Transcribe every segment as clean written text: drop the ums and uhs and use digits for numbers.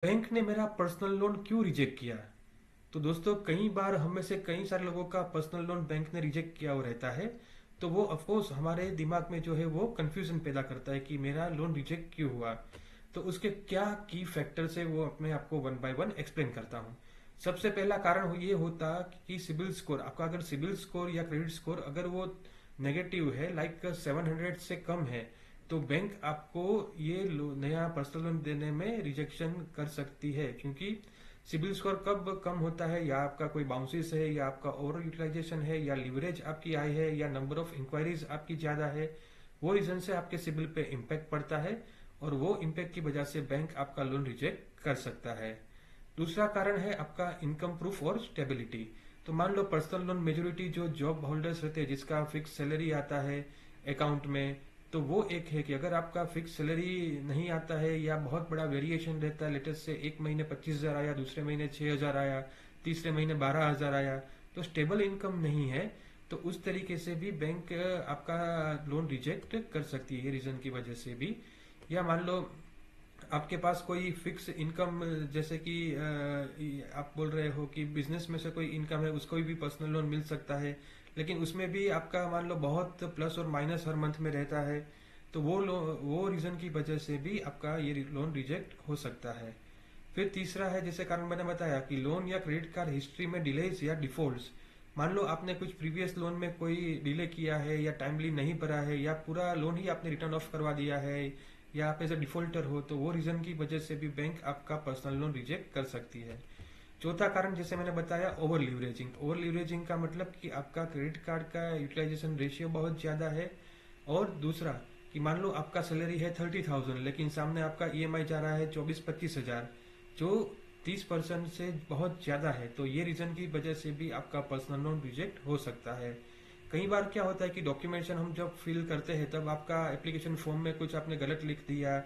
Bank ने मेरा personal loan क्यों रिजेक्ट किया? तो दोस्तों, कई बार हम में से कई सारे लोगों का पर्सनल लोन बैंक ने रिजेक्ट किया हुआ रहता है। तो वो ऑफ कोर्स हमारे दिमाग में जो है वो कंफ्यूजन पैदा करता है कि मेरा लोन रिजेक्ट क्यों हुआ। तो उसके क्या की फैक्टर्स है वो मैं आपको वन बाय वन एक्सप्लेन करता हूँ। सबसे पहला कारण ये होता कि सिबिल स्कोर। आपका अगर सिबिल स्कोर या क्रेडिट स्कोर अगर वो नेगेटिव है, लाइक 700 से कम है, तो बैंक आपको ये नया पर्सनल लोन देने में रिजेक्शन कर सकती है। क्योंकि सिबिल स्कोर कब कम होता है, या आपका कोई बाउंसिस है, या आपका ओवर यूटिलाइजेशन है, या लिवरेज आपकी हाई है, या नंबर ऑफ इंक्वायरीज आपकी ज्यादा है, वो रीजन से आपके सिबिल पे इम्पैक्ट पड़ता है। और वो इम्पैक्ट की वजह से बैंक आपका लोन रिजेक्ट कर सकता है। दूसरा कारण है आपका इनकम प्रूफ और स्टेबिलिटी। तो मान लो पर्सनल लोन मेजोरिटी जो जॉब होल्डर्स रहते हैं जिसका फिक्स सैलरी आता है अकाउंट में, तो वो एक है कि अगर आपका फिक्स सैलरी नहीं आता है या बहुत बड़ा वेरिएशन रहता है, लेटेस्ट से एक महीने 25,000 आया, दूसरे महीने 6,000 आया, तीसरे महीने 12,000 आया, तो स्टेबल इनकम नहीं है, तो उस तरीके से भी बैंक आपका लोन रिजेक्ट कर सकती है, ये रीजन की वजह से भी। या मान लो आपके पास कोई फिक्स इनकम, जैसे कि आप बोल रहे हो कि बिजनेस में से कोई इनकम है, उसको भी पर्सनल लोन मिल सकता है, लेकिन उसमें भी आपका मान लो बहुत प्लस और माइनस हर मंथ में रहता है, तो वो रीजन की वजह से भी आपका ये लोन रिजेक्ट हो सकता है। फिर तीसरा है, जैसे कारण मैंने बताया, कि लोन या क्रेडिट कार्ड हिस्ट्री में डिलेज या डिफॉल्ट्स। मान लो आपने कुछ प्रीवियस लोन में कोई डिले किया है, या टाइमली नहीं भरा है, या पूरा लोन ही आपने रिटर्न ऑफ करवा दिया है, या आप एज अ डिफॉल्टर हो, तो वो रीजन की वजह से भी बैंक आपका पर्सनल लोन रिजेक्ट कर सकती है। चौथा कारण, जैसे मैंने बताया, ओवर लीवरेजिंग। ओवर लीवरेजिंग का मतलब कि आपका क्रेडिट कार्ड का यूटिलाइजेशन रेशियो बहुत ज्यादा है। और दूसरा कि मान लो आपका सैलरी है 30,000, लेकिन सामने आपका ईएमआई जा रहा है 24-25 हजार, जो 30% से बहुत ज्यादा है, तो ये रीजन की वजह से भी आपका पर्सनल लोन रिजेक्ट हो सकता है। कई बार क्या होता है कि डॉक्यूमेंटेशन हम जब फिल करते हैं तब आपका एप्लीकेशन फॉर्म में कुछ आपने गलत लिख दिया,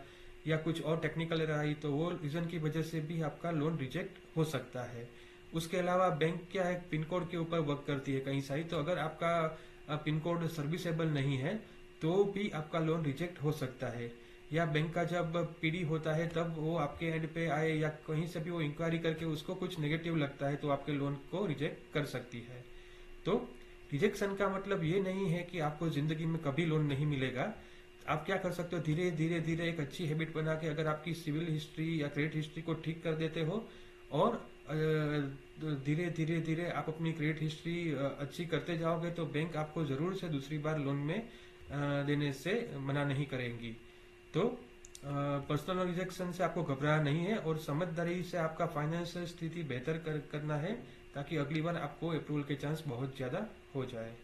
या कुछ और टेक्निकल एरर आई, तो वो रीजन की वजह से भी आपका लोन रिजेक्ट हो सकता है। उसके अलावा बैंक क्या है, पिन कोड के ऊपर वर्क करती है कहीं सारी, तो अगर आपका पिन कोड सर्विसेबल नहीं है तो भी आपका लोन रिजेक्ट हो सकता है। या बैंक का जब पीडी होता है तब वो आपके एंड पे आए, या कहीं से भी वो इंक्वायरी करके उसको कुछ नेगेटिव लगता है, तो आपके लोन को रिजेक्ट कर सकती है। तो रिजेक्शन का मतलब ये नहीं है कि आपको जिंदगी में कभी लोन नहीं मिलेगा। आप क्या कर सकते हो, धीरे धीरे धीरे एक अच्छी हैबिट बना के अगर आपकी सिविल हिस्ट्री या क्रेडिट हिस्ट्री को ठीक कर देते हो, और धीरे धीरे धीरे आप अपनी क्रेडिट हिस्ट्री अच्छी करते जाओगे, तो बैंक आपको जरूर से दूसरी बार लोन में देने से मना नहीं करेंगी। तो पर्सनल रिजेक्शन से आपको घबराना नहीं है, और समझदारी से आपका फाइनेंशियल स्थिति बेहतर करना है, ताकि अगली बार आपको अप्रूवल के चांस बहुत ज्यादा हो जाए।